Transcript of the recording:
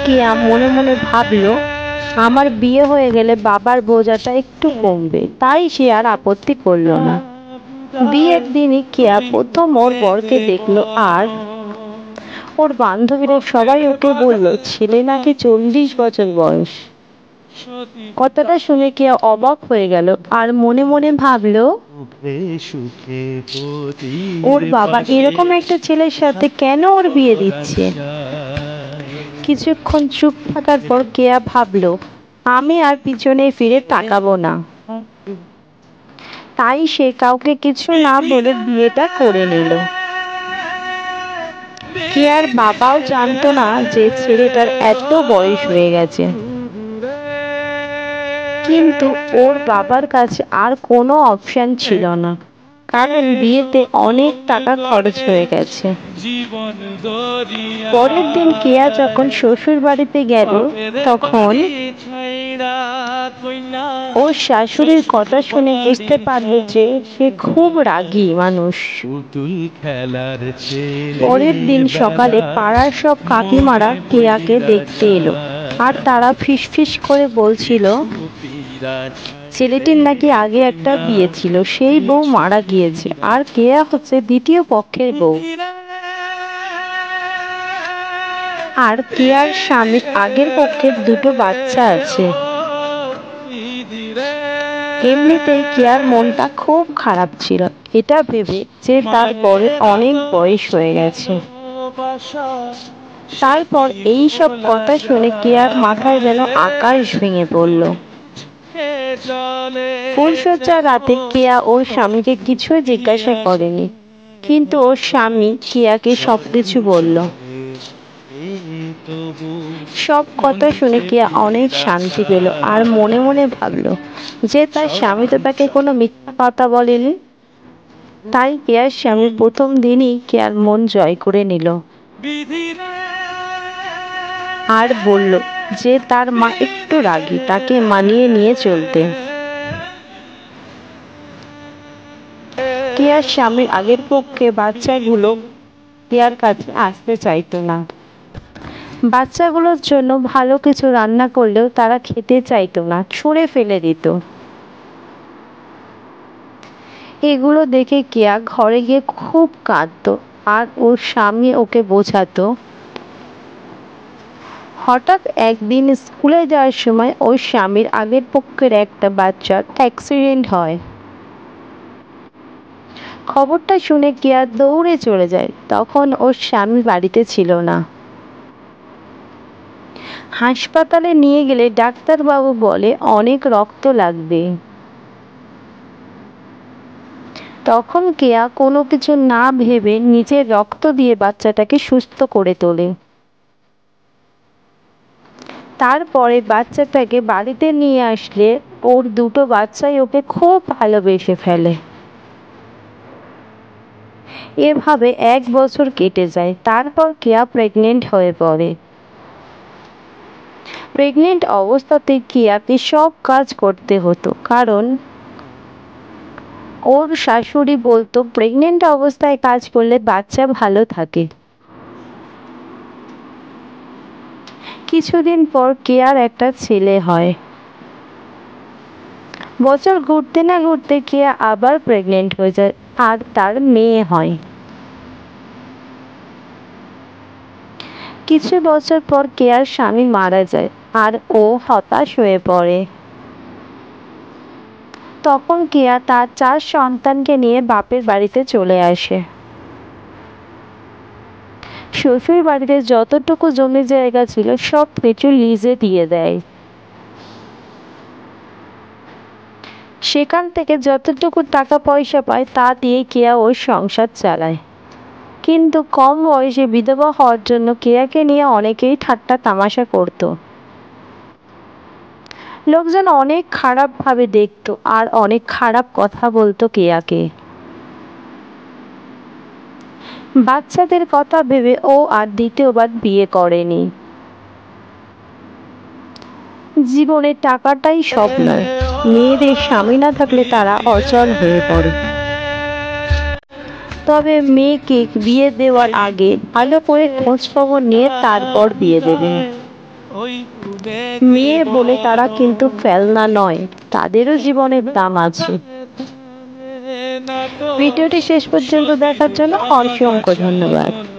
কেয়া মনে মনে ভাবলো আমার বিয়ে হয়ে গেলে বাবার বোঝাটা একটু কমবে, তাই সে আর আপত্তি করলো না। বিয়ের দিনই কেয়া প্রথম ওর বরকে দেখলো, আর ওর বান্ধবীরা সবাই ওকে বলল ছেলে নাকি 40 বছর বয়স। কথাটা শুনে কেয়া অবাক হয়ে গেল আর মনে মনে ভাবলো ওর বাবা এরকম একটা ছেলের সাথে কেন ওর বিয়ে দিচ্ছে। কিছুক্ষণ চুপ থাকার পর কেয়া ভাবলো আমি আর পিছনে ফিরে তাকাবো না, তাই সে কাউকে কিছু না বলে বিয়েটা করে নিল। কেয়ার বাবাও জানতো না যে ছেলেটার এত বয়স হয়ে গেছে, কিন্তু ওর বাবার কাছে আর কোনো অপশন ছিল না, কারণ বিয়েতে অনেক টাকা খরচ হয়ে গেছে। পরের দিন কেয়া যখন শ্বশুর বাড়িতে গেল, তখন ওর শাশুড়ির কথা শুনে বুঝতে পারল যে সে খুব রাগী মানুষ। পরের দিন সকালে পাড়ার সব কাকিমারা কেয়াকে দেখতে এলো, আর তারা ফিসফিস করে বলছিল ছেলেটির নাকি আগে একটা বিয়ে ছিল, সেই বউ মারা গিয়েছে, আর কেয়া হচ্ছে দ্বিতীয় পক্ষের বউ। আর কেয়ার স্বামীর আগের পক্ষের দুটো বাচ্চা আছে। এমনিতেই কেয়ার মনটা খুব খারাপ ছিল, এটা ভেবে যে তার বরের অনেক বয়স হয়ে গেছে। তারপর এই সব কথা শুনে কেয়ার মাথায় যেন আকাশ ভেঙে পড়ল। ফুলশয্যার রাতে কেয়া ওর স্বামীকে কিছুই জিজ্ঞাসা করেনি, কিন্তু ওর স্বামী কেয়াকে সবকিছু বলল। সব কথা শুনে কেয়া অনেক শান্তি পেল আর মনে মনে ভাবলো যে তার স্বামী তো তাকে কোনো মিথ্যা কথা বলেনি। তাই কেয়ার স্বামী প্রথম দিনই কেয়ার মন জয় করে নিল আর বলল যে তার মা একটু রাগী, তাকে মানিয়ে নিয়ে চলতে। কেয়ার স্বামীর আগের পক্ষে বাচ্চাগুলো কেয়ার কাছে আসতে চাইতো না। বাচ্চাগুলোর জন্য ভালো কিছু রান্না করলেও তারা খেতে চাইতো না, ছুঁড়ে ফেলে দিত। এগুলো দেখে কেয়া ঘরে গিয়ে খুব কাঁদতো, আর ওর স্বামী ওকে বোঝাতো। হঠাৎ একদিন স্কুলে যাওয়ার সময় ওর স্বামীর আগের পক্ষের একটা বাচ্চার অ্যাক্সিডেন্ট হয়। খবরটা শুনে কেয়া দৌড়ে চলে যায়, তখন ওর স্বামী বাড়িতে ছিল না। হাসপাতালে নিয়ে গেলে ডাক্তারবাবু বলে অনেক রক্ত লাগবে। তখন কেয়া কোনো কিছু না ভেবে নিজের রক্ত দিয়ে বাচ্চাটাকে সুস্থ করে তোলে। তারপরে বাচ্চাটাকে বাড়িতে নিয়ে আসলে ওর দুটো বাচ্চাই ওকে খুব ভালোবেসে ফেলে। এভাবে 1 বছর কেটে যায়। তারপর কেয়া প্রেগনেন্ট হয়ে পড়ে। প্রেগনেন্ট অবস্থাতে কেয়াকে সব কাজ করতে হতো, কারণ ওর শাশুড়ি বলতো প্রেগনেন্ট অবস্থায় কাজ করলে বাচ্চা ভালো থাকে। কিছুদিন পর কেয়ার একটা ছেলে হয়। বছর ঘুরতে না ঘুরতে কেয়া আবার প্রেগনেন্ট হয়ে যায়, আর তার মেয়ে হয়। কিছু বছর পর কেয়ার স্বামী মারা যায়, আর ও হতাশ হয়ে পড়ে। তখন কেয়া তার 4 সন্তানকে নিয়ে বাপের বাড়িতে চলে আসে। শ্বশুর বাড়িতে যতটুকু জমি জায়গা ছিল সব কিছু লিজে দিয়ে দেয়। সেখান থেকে যতটুকু টাকা পয়সা পায় তা দিয়ে কেয়া ওর সংসার চালায়। কিন্তু কম বয়সে বিধবা হওয়ার জন্য কেয়াকে নিয়ে অনেকেই ঠাট্টা তামাশা করত। লোকজন অনেক খারাপভাবে দেখতো আর অনেক খারাপ কথা বলতো কেয়াকে। বাচ্চাদের কথা ভেবে ও আর দ্বিতীয়বার বিয়ে করেনি। জীবনে টাকাটাই সব নয়, মেয়েদের স্বামী না থাকলে তারা অচল হয়ে পড়ে। তবে মেয়েকে বিয়ে দেওয়ার আগে ভালো করে খোঁজ খবর নিয়ে তারপর বিয়ে দেবেন। মেয়ে বলে তারা কিন্তু ফেলনা নয়, তাদেরও জীবনের দাম আছে। ভিডিওটি শেষ পর্যন্ত দেখার জন্য অসংখ্য ধন্যবাদ।